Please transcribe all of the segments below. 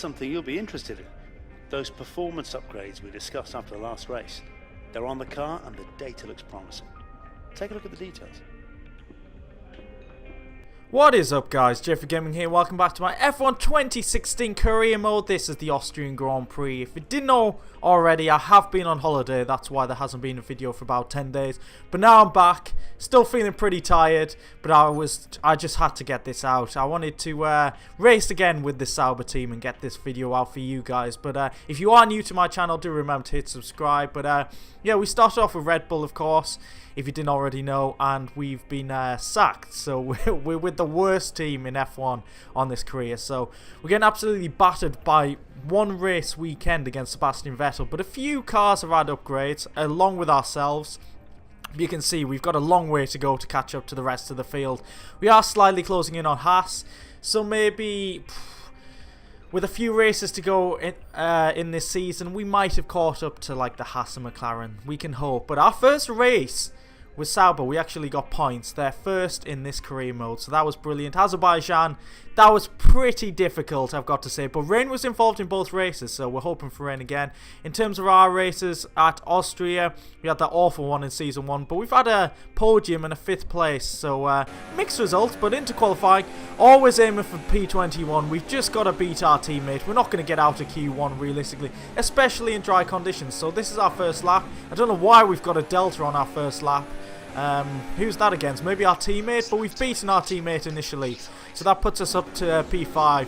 something you'll be interested in. Those performance upgrades we discussed after the last race. They're on the car and the data looks promising. Take a look at the details. What is up, guys? JayFerGaming here. Welcome back to my F1 2016 career mode. This is the Austrian Grand Prix. If you didn't know already, I have been on holiday. That's why there hasn't been a video for about 10 days. But now I'm back. Still feeling pretty tired, but I just had to get this out. I wanted to race again with the Sauber team and get this video out for you guys. But if you are new to my channel, do remember to hit subscribe. But yeah, we started off with Red Bull, of course, if you didn't already know, and we've been sacked. So we're with the worst team in F1 on this career. So we're getting absolutely battered by one race weekend against Sebastian Vettel. But a few cars have had upgrades along with ourselves. You can see we've got a long way to go to catch up to the rest of the field. We are slightly closing in on Haas, so maybe with a few races to go in this season, we might have caught up to like the Haas and McLaren. We can hope. But our first race with Sauber, we actually got points. They're first in this career mode, so that was brilliant. Azerbaijan, that was pretty difficult, I've got to say. But rain was involved in both races, so we're hoping for rain again. In terms of our races at Austria, we had that awful one in Season 1, but we've had a podium and a 5th place, so mixed results. But into qualifying, always aiming for P21. We've just got to beat our teammate. We're not going to get out of Q1 realistically, especially in dry conditions. So this is our first lap. I don't know why we've got a delta on our first lap. Who's that against? Maybe our teammate, but we've beaten our teammate initially, so that puts us up to P5.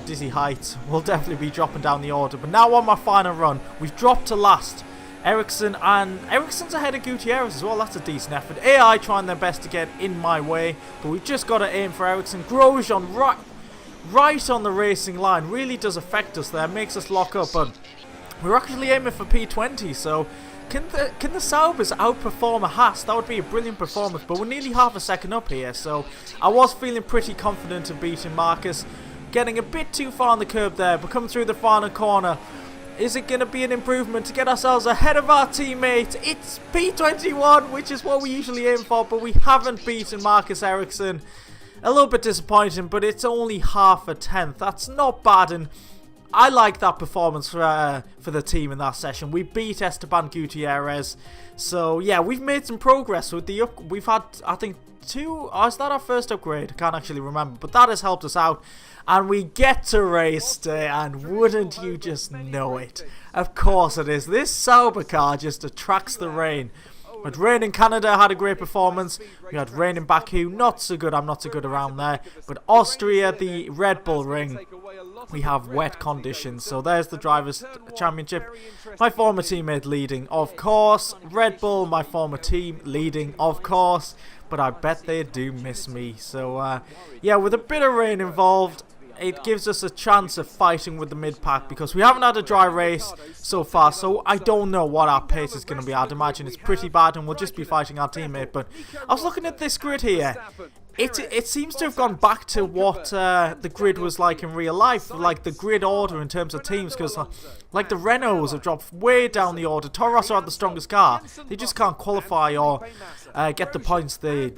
Dizzy Heights. We'll definitely be dropping down the order. But now on my final run, we've dropped to last. Ericsson, and Ericsson's ahead of Gutierrez as well. That's a decent effort. AI trying their best to get in my way, but we've just got to aim for Ericsson. Grosjean right on the racing line really does affect us there, makes us lock up, but we're actually aiming for P20, so Can the Saubers outperform a Haas? That would be a brilliant performance, but we're nearly half a second up here, so I was feeling pretty confident of beating Marcus. Getting a bit too far on the curb there, but coming through the final corner. Is it going to be an improvement to get ourselves ahead of our teammate? It's P21, which is what we usually aim for, but we haven't beaten Marcus Ericsson. A little bit disappointing, but it's only half a tenth. That's not bad, and I like that performance for the team in that session. We beat Esteban Gutierrez, so yeah, we've made some progress with the we've had, I think, 2. Oh, is that our first upgrade? I can't actually remember, but that has helped us out, and we get to race today. And wouldn't you just know it? Of course it is. This Sauber car just attracts the rain. But rain in Canada had a great performance. We had rain in Baku, not so good. I'm not so good around there. But Austria, the Red Bull Ring, we have wet conditions. So there's the Drivers' Championship. My former teammate leading, of course. Red Bull, my former team, leading, of course. But I bet they do miss me. So yeah, with a bit of rain involved, it gives us a chance of fighting with the mid-pack, because we haven't had a dry race so far, so I don't know what our pace is going to be. I'd imagine it's pretty bad and we'll just be fighting our teammate. But I was looking at this grid here. It seems to have gone back to what the grid was like in real life, like the grid order in terms of teams, because like the Renaults have dropped way down the order. Toro Rosso had the strongest car. They just can't qualify or get the points the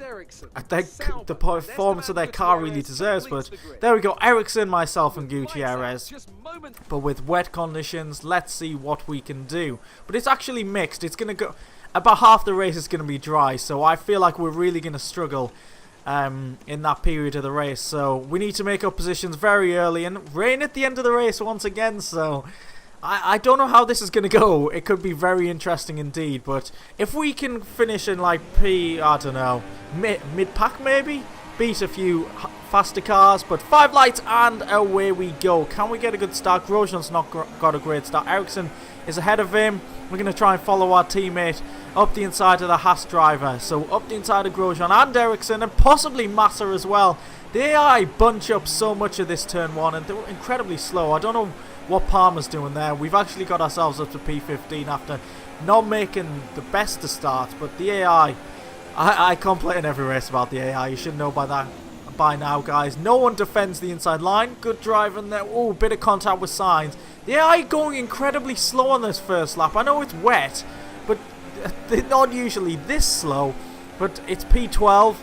performance of their car really deserves. But there we go, Ericsson, myself and Gutierrez. But with wet conditions, let's see what we can do. But it's actually mixed. It's going to go, about half the race is going to be dry, so I feel like we're really going to struggle in that period of the race. So we need to make up positions very early, and rain at the end of the race once again, so I don't know how this is going to go. It could be very interesting indeed, but if we can finish in like I don't know, mid-pack maybe, beat a few faster cars. But 5 lights and away we go. Can we get a good start? Grosjean's not got a great start. Ericsson is ahead of him. We're going to try and follow our teammate up the inside of the Haas driver. So up the inside of Grosjean and Ericsson, and possibly Massa as well. The AI bunch up so much of this turn 1, and they're incredibly slow. I don't know what Palmer's doing there. We've actually got ourselves up to P15 after not making the best of starts. But the AI, I complain every race about the AI. You should know by now, guys. No one defends the inside line. Good driving there. Oh, bit of contact with Sainz. The AI going incredibly slow on this first lap. I know it's wet, but they're not usually this slow. But it's P12,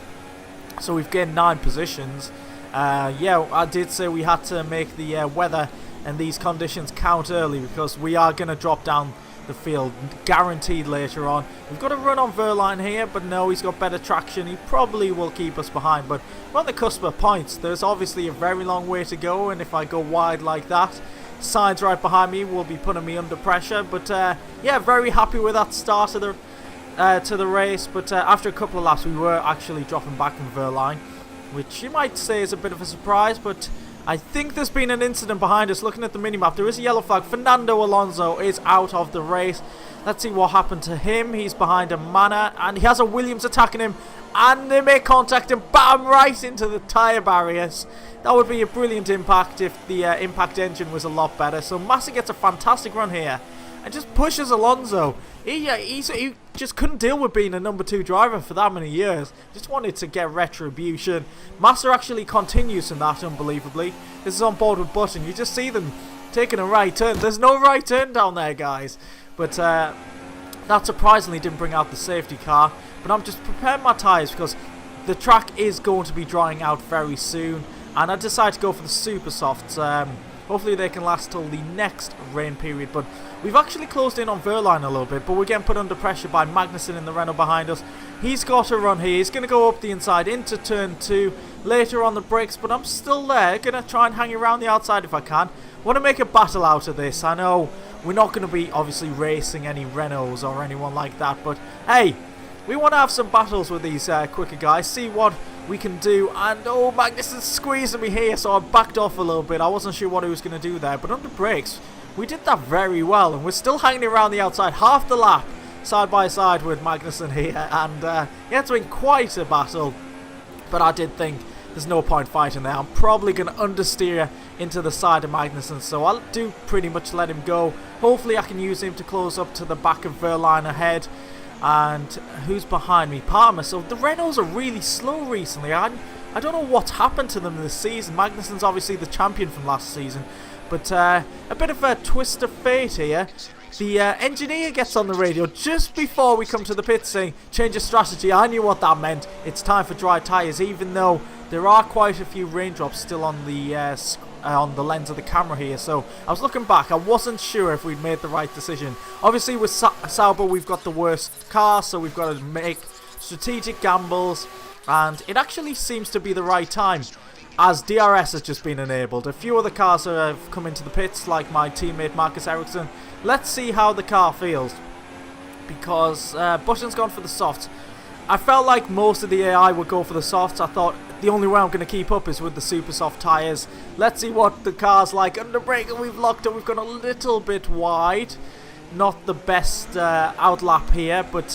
so we've gained 9 positions. Yeah, I did say we had to make the weather and these conditions count early, because we are going to drop down the field guaranteed later on. We've got to run on Verline here, but no, he's got better traction. He probably will keep us behind, but we're on the cusp of points. There's obviously a very long way to go, and if I go wide like that, Sainz right behind me will be putting me under pressure. But yeah, very happy with that start of the race. But after a couple of laps, we were actually dropping back in Verline, which you might say is a bit of a surprise, but I think there's been an incident behind us. Looking at the minimap, there is a yellow flag. Fernando Alonso is out of the race. Let's see what happened to him. He's behind a Manor, and he has a Williams attacking him, and they make contact and bam, right into the tyre barriers. That would be a brilliant impact if the impact engine was a lot better. So Massa gets a fantastic run here and just pushes Alonso. He just couldn't deal with being a number 2 driver for that many years. Just wanted to get retribution. Massa actually continues in that, unbelievably. This is on board with Button. You just see them taking a right turn. There's no right turn down there, guys. But that surprisingly didn't bring out the safety car. But I'm just preparing my tyres because the track is going to be drying out very soon. And I decided to go for the super softs. Hopefully they can last till the next rain period. But we've actually closed in on Verline a little bit, but we're getting put under pressure by Magnussen in the Renault behind us. He's got a run here. He's going to go up the inside into turn 2. Later on the brakes, but I'm still there. Going to try and hang around the outside if I can. Want to make a battle out of this. I know we're not going to be obviously racing any Renaults or anyone like that, but hey, we want to have some battles with these quicker guys. See what we can do. And oh, Magnussen's squeezing me here, so I backed off a little bit. I wasn't sure what he was going to do there, but under brakes, we did that very well, and we're still hanging around the outside half the lap, side by side with Magnussen here. And yeah, it's been quite a battle, but I did think there's no point fighting there. I'm probably going to understeer into the side of Magnussen, so I'll do pretty much let him go. Hopefully I can use him to close up to the back of Verline ahead. And who's behind me? Palmer. So the Renaults are really slow recently. I don't know what's happened to them this season. Magnussen's obviously the champion from last season, but a bit of a twist of fate here. The engineer gets on the radio just before we come to the pit saying, change of strategy. I knew what that meant. It's time for dry tyres, even though there are quite a few raindrops still on the lens of the camera here. So I was looking back. I wasn't sure if we'd made the right decision. Obviously with Sauber we've got the worst car, so we've got to make strategic gambles, and it actually seems to be the right time, as DRS has just been enabled. A few other cars have come into the pits, like my teammate Marcus Ericsson. Let's see how the car feels, because Button's gone for the softs. I felt like most of the AI would go for the softs. I thought the only way I'm going to keep up is with the super soft tyres. Let's see what the car's like. Under brake, and we've locked it. We've gone a little bit wide. Not the best outlap here, but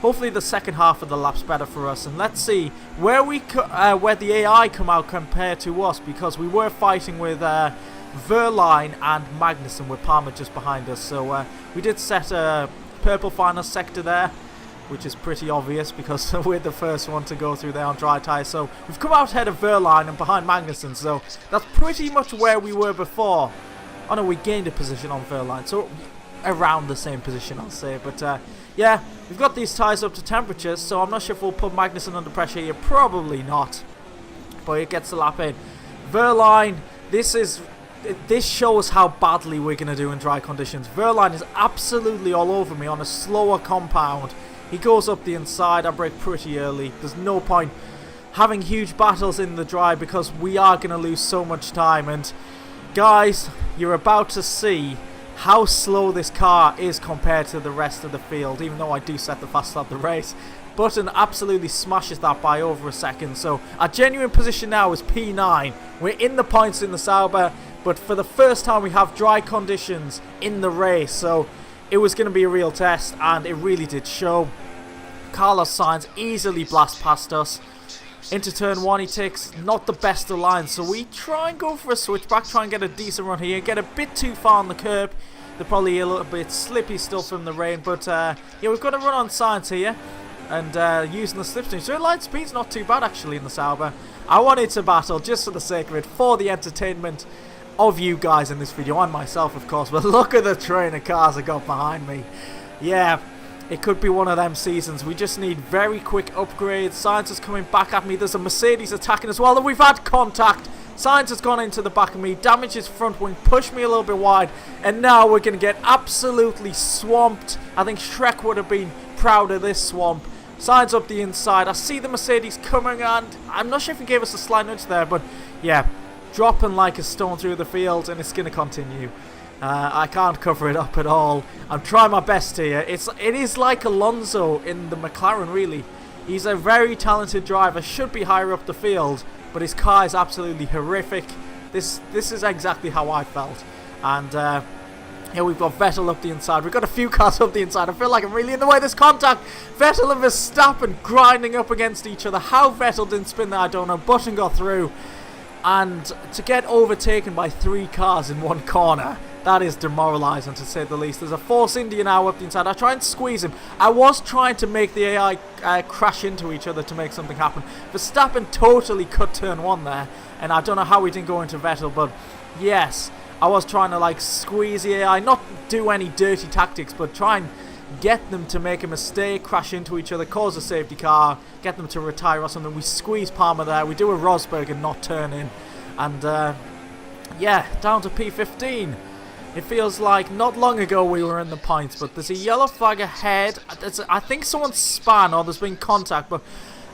hopefully the second half of the lap's better for us. And let's see where where the AI come out compared to us, because we were fighting with Verline and Magnussen, with Palmer just behind us. So we did set a purple final sector there, which is pretty obvious because we're the first one to go through there on dry tyres. So we've come out ahead of Verline and behind Magnussen, so that's pretty much where we were before. Oh no, we gained a position on Verline, so around the same position, I'll say. But yeah, we've got these tyres up to temperatures, so I'm not sure if we'll put Magnussen under pressure here. Probably not, but it gets the lap in. Verline, this shows how badly we're going to do in dry conditions. Verline is absolutely all over me on a slower compound. He goes up the inside. I brake pretty early. There's no point having huge battles in the dry because we are going to lose so much time. And guys, you're about to see how slow this car is compared to the rest of the field, even though I do set the fast start the race. Button absolutely smashes that by over a second. So our genuine position now is P9. We're in the points in the Sauber, but for the first time we have dry conditions in the race. So it was going to be a real test, and it really did show. Carlos Sainz easily blasts past us. Into turn 1, he takes not the best of lines, so we try and go for a switchback, try and get a decent run here, get a bit too far on the curb. They're probably a little bit slippy still from the rain, but yeah, we've got to run on Sainz here, and using the slipstream. So line speed's not too bad actually in the Sauber. I wanted to battle just for the sake of it, for the entertainment of you guys in this video, and myself of course, but look at the train of cars I got behind me. Yeah, it could be one of them seasons. We just need very quick upgrades. Sainz is coming back at me. There's a Mercedes attacking as well, and we've had contact. Sainz has gone into the back of me, damaged his front wing, pushed me a little bit wide, and now we're going to get absolutely swamped. I think Shrek would have been proud of this swamp. Sainz up the inside. I see the Mercedes coming, and I'm not sure if he gave us a slight nudge there, but yeah, dropping like a stone through the field, and it's going to continue. I can't cover it up at all. I'm trying my best here. It is like Alonso in the McLaren, really. He's a very talented driver, should be higher up the field, but his car is absolutely horrific. This is exactly how I felt. And here we've got Vettel up the inside. We've got a few cars up the inside. I feel like I'm really in the way of this contact. Vettel and Verstappen grinding up against each other. How Vettel didn't spin that, I don't know. Button got through. And to get overtaken by 3 cars in one corner, that is demoralising to say the least. There's a Force India now up the inside. I try and squeeze him. I was trying to make the AI crash into each other to make something happen. Verstappen totally cut turn 1 there. And I don't know how he didn't go into Vettel, but yes, I was trying to like squeeze the AI, not do any dirty tactics, but try and get them to make a mistake, crash into each other, cause a safety car, get them to retire or something. We squeeze Palmer there, we do a Rosberg and not turn in, and yeah, down to P15. It feels like not long ago we were in the points, but there's a yellow flag ahead. I think someone spun or there's been contact, but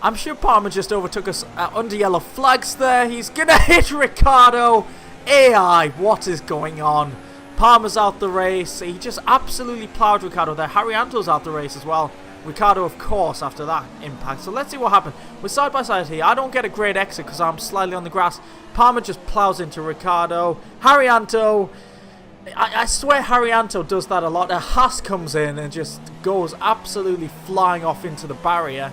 I'm sure Palmer just overtook us under yellow flags there. He's gonna hit Ricciardo. AI, what is going on? Palmer's out the race. He just absolutely ploughed Ricciardo there. Haryanto's out the race as well. Ricciardo, of course, after that impact. So let's see what happened. We're side by side here. I don't get a great exit because I'm slightly on the grass. Palmer just ploughs into Ricciardo. Haryanto, I swear Haryanto does that a lot. A Haas comes in and just goes absolutely flying off into the barrier.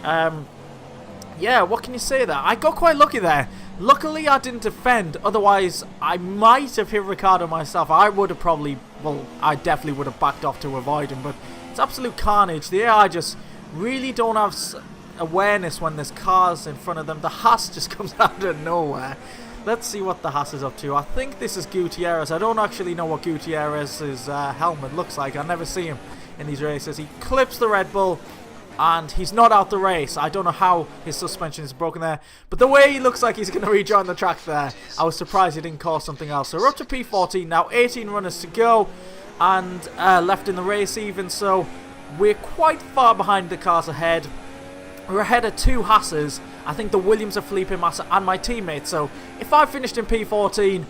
Yeah, what can you say there? I got quite lucky there. Luckily, I didn't defend. Otherwise, I might have hit Ricciardo myself. I would have probably, well, I definitely would have backed off to avoid him. But it's absolute carnage. The AI just really don't have awareness when there's cars in front of them. The Haas just comes out of nowhere. Let's see what the Haas is up to. I think this is Gutierrez. I don't actually know what Gutierrez's helmet looks like. I never see him in these races. He clips the Red Bull. And he's not out the race. I don't know how his suspension is broken there. But the way he looks like he's going to rejoin the track there, I was surprised he didn't cause something else. So we're up to P14 now. 18 runners to go. And left in the race even. So we're quite far behind the cars ahead. We're ahead of 2 Haas's. I think the Williams of Felipe Massa and my teammate. So if I finished in P14,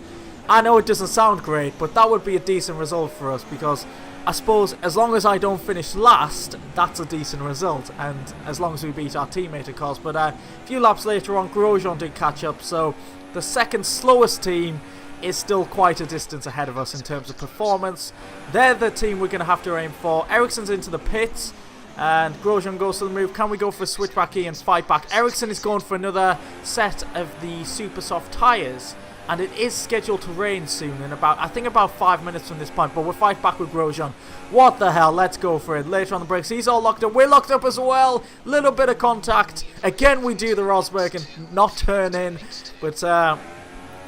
I know it doesn't sound great. But that would be a decent result for us. Because I suppose as long as I don't finish last, that's a decent result, and as long as we beat our teammate, of course. But a few laps later on, Grosjean did catch up, so the second slowest team is still quite a distance ahead of us in terms of performance. They're the team we're going to have to aim for. Ericsson's into the pits, and Grosjean goes to the move. Can we go for a switchback here and fight back? Ericsson is going for another set of the super soft tyres. And it is scheduled to rain soon in about 5 minutes from this point. But we'll fight back with Grosjean. What the hell? Let's go for it. Later on the brakes, he's all locked up. We're locked up as well. Little bit of contact. Again, we do the Rosberg and not turn in. But,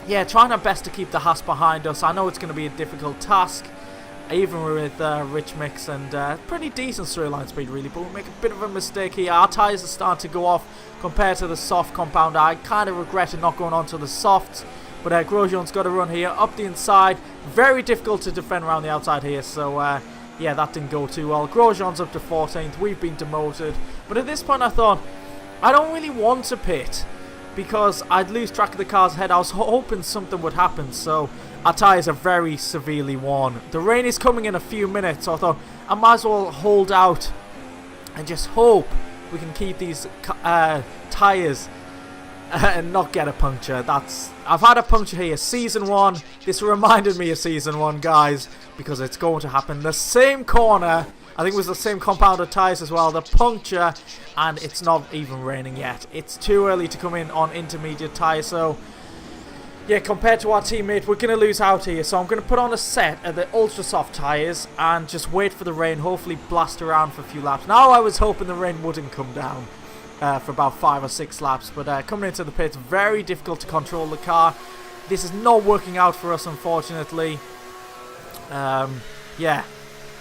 yeah, trying our best to keep the Haas behind us. I know it's going to be a difficult task. Even with Rich Mix and pretty decent straight line speed, really. But we'll make a bit of a mistake here. Our tyres are starting to go off compared to the soft compound. I kind of regretted not going on to the softs. But Grosjean's got to run here, up the inside. Very difficult to defend around the outside here. So, yeah, that didn't go too well. Grosjean's up to 14th. We've been demoted. But at this point, I thought, I don't really want to pit. Because I'd lose track of the cars ahead. I was hoping something would happen. So, our tyres are very severely worn. The rain is coming in a few minutes. So I thought, I might as well hold out. And just hope we can keep these tyres and not get a puncture. I've had a puncture here season 1. This reminded me of season 1, guys, because it's going to happen. The same corner, I think it was the same compounded tyres as well, the puncture, and it's not even raining yet. It's too early to come in on intermediate tyres. So yeah, compared to our teammate, we're going to lose out here. So I'm going to put on a set of the ultra soft tyres and just wait for the rain, hopefully blast around for a few laps. Now I was hoping the rain wouldn't come down for about 5 or 6 laps, but coming into the pits, very difficult to control the car. This is not working out for us, unfortunately. Yeah,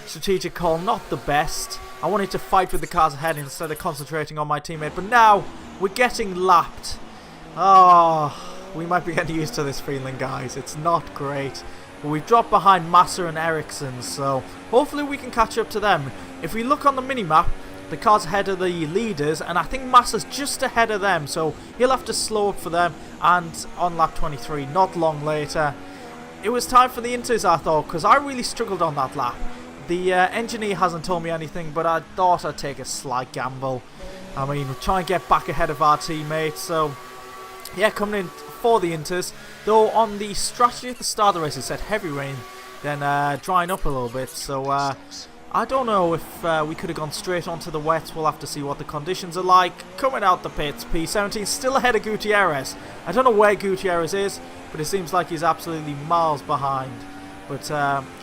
strategic call, not the best. I wanted to fight with the cars ahead instead of concentrating on my teammate, but now we're getting lapped. Oh, we might be getting used to this feeling, guys. It's not great. But we've dropped behind Massa and Ericsson, so hopefully we can catch up to them. If we look on the minimap, the car's ahead of the leaders, and I think Massa's just ahead of them, so he'll have to slow up for them. And on lap 23, not long later, it was time for the inters, I thought, because I really struggled on that lap. The engineer hasn't told me anything, but I thought I'd take a slight gamble. I mean, we'll try and get back ahead of our teammates, so yeah, coming in for the inters. Though on the strategy at the start of the race it said heavy rain, then drying up a little bit, so I don't know if we could have gone straight onto the wets. We'll have to see what the conditions are like. Coming out the pits, P17 still ahead of Gutierrez. I don't know where Gutierrez is, but it seems like he's absolutely miles behind. But,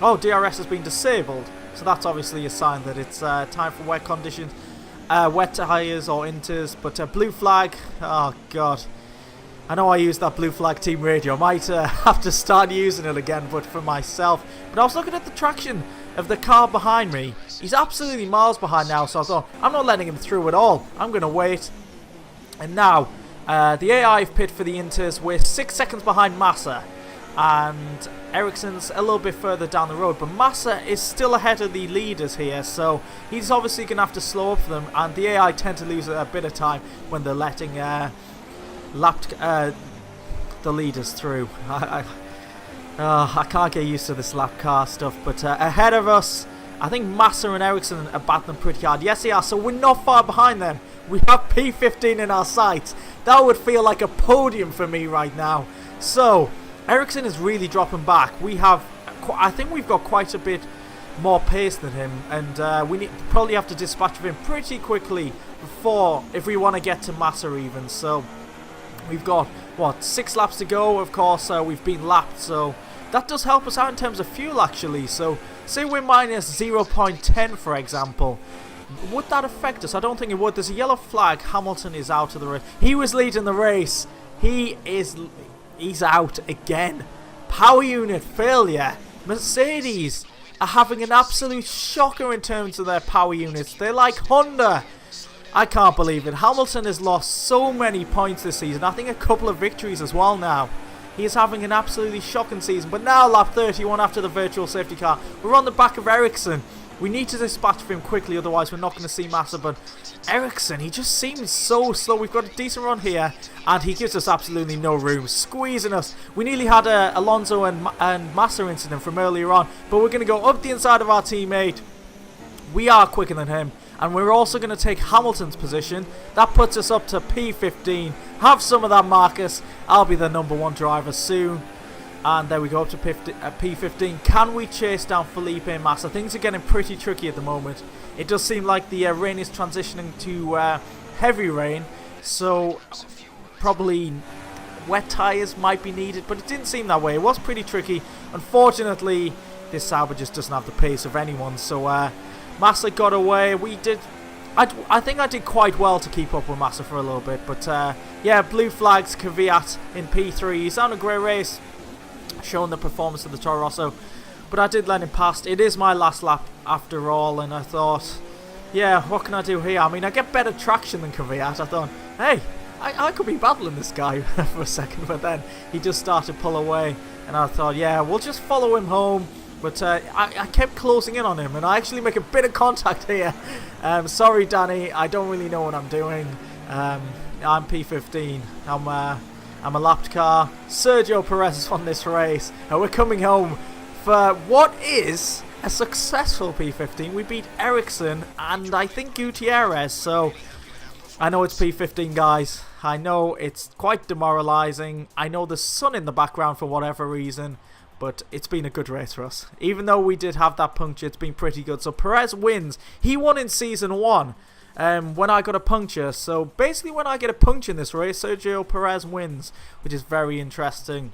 oh, DRS has been disabled, so that's obviously a sign that it's time for wet conditions. Wet tyres or inters, but blue flag, oh god. I know I used that blue flag team radio. I might have to start using it again, but for myself. But I was looking at the traction of the car behind me. He's absolutely miles behind now, so I thought, I'm not letting him through at all. I'm going to wait. And now, the AI have pit for the inters. We're 6 seconds behind Massa. And Ericsson's a little bit further down the road. But Massa is still ahead of the leaders here, so he's obviously going to have to slow up for them. And the AI tend to lose a bit of time when they're letting the leaders through. I can't get used to this lap car stuff, but ahead of us, I think Massa and Ericsson are battling pretty hard. Yes, they are, so we're not far behind them. We have P15 in our sights. That would feel like a podium for me right now. So, Ericsson is really dropping back. I think we've got quite a bit more pace than him, and we probably have to dispatch of him pretty quickly if we want to get to Massa even. So, we've got, what, 6 laps to go. Of course, we've been lapped, so that does help us out in terms of fuel, actually. So, say we're minus 0.10, for example. Would that affect us? I don't think it would. There's a yellow flag. Hamilton is out of the race. He was leading the race. He's out again. Power unit failure. Mercedes are having an absolute shocker in terms of their power units. They're like Honda. I can't believe it. Hamilton has lost so many points this season. I think a couple of victories as well now. He is having an absolutely shocking season. But now lap 31 after the virtual safety car. We're on the back of Ericsson. We need to dispatch of him quickly, otherwise we're not going to see Massa. But Ericsson, he just seems so slow. We've got a decent run here, and he gives us absolutely no room, squeezing us. We nearly had a Alonso and Massa incident from earlier on, but we're going to go up the inside of our teammate. We are quicker than him, and we're also going to take Hamilton's position. That puts us up to P15. Have some of that, Marcus. I'll be the #1 driver soon. And there we go, up to P15. Can we chase down Felipe Massa? Things are getting pretty tricky at the moment. It does seem like the rain is transitioning to heavy rain, so probably wet tyres might be needed, but it didn't seem that way. It was pretty tricky. Unfortunately, this Sauber just doesn't have the pace of anyone, so Massa got away. I think I did quite well to keep up with Massa for a little bit, but yeah, blue flags, Kvyat in P3. He's on a great race, showing the performance of the Toro Rosso, but I did let him past. It is my last lap after all, and I thought, yeah, what can I do here? I mean, I get better traction than Kvyat. I thought, hey, I could be battling this guy for a second, but then he just started to pull away, and I thought, yeah, we'll just follow him home. But I kept closing in on him, and I actually make a bit of contact here. Sorry, Danny, I don't really know what I'm doing. I'm P15. I'm a lapped car. Sergio Perez is on this race, and we're coming home for what is a successful P15. We beat Ericsson and I think Gutierrez, so I know it's P15, guys. I know it's quite demoralizing. I know there's sun in the background for whatever reason, but it's been a good race for us. Even though we did have that puncture, it's been pretty good. So Perez wins. He won in Season 1. When I got a puncture. So basically when I get a puncture in this race, Sergio Perez wins, which is very interesting.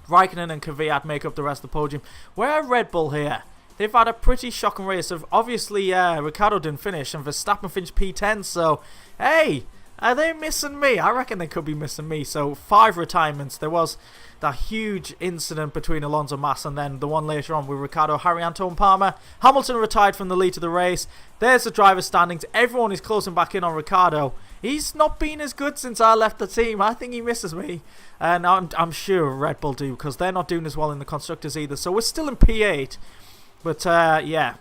Raikkonen and Kvyat make up the rest of the podium. We're Red Bull here. They've had a pretty shocking race. Obviously, Ricciardo didn't finish and Verstappen finished P10. So, hey, Are they missing me? I reckon they could be missing me. So 5 retirements. There was that huge incident between Alonso, Massa, and then the one later on with Ricciardo, Harry-Antoine and Palmer. Hamilton retired from the lead of the race. There's the driver's standings. Everyone is closing back in on Ricciardo. He's not been as good since I left the team. I think he misses me. And I'm sure Red Bull do, because they're not doing as well in the Constructors either. So we're still in P8. But yeah,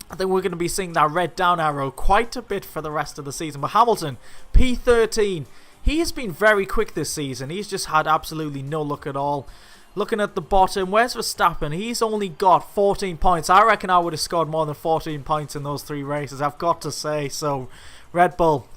I think we're going to be seeing that red down arrow quite a bit for the rest of the season. But Hamilton, P13. He has been very quick this season. He's just had absolutely no luck at all. Looking at the bottom, where's Verstappen? He's only got 14 points. I reckon I would have scored more than 14 points in those 3 races, I've got to say. So, Red Bull,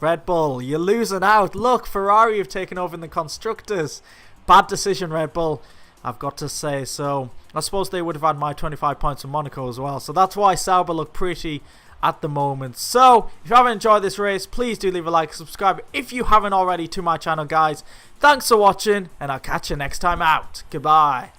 you're losing out. Look, Ferrari have taken over in the Constructors. Bad decision, Red Bull, I've got to say. So, I suppose they would have had my 25 points from Monaco as well. So, that's why Sauber look pretty at the moment. So, if you haven't enjoyed this race, please do leave a like, subscribe if you haven't already to my channel, guys. Thanks for watching, and I'll catch you next time out. Goodbye.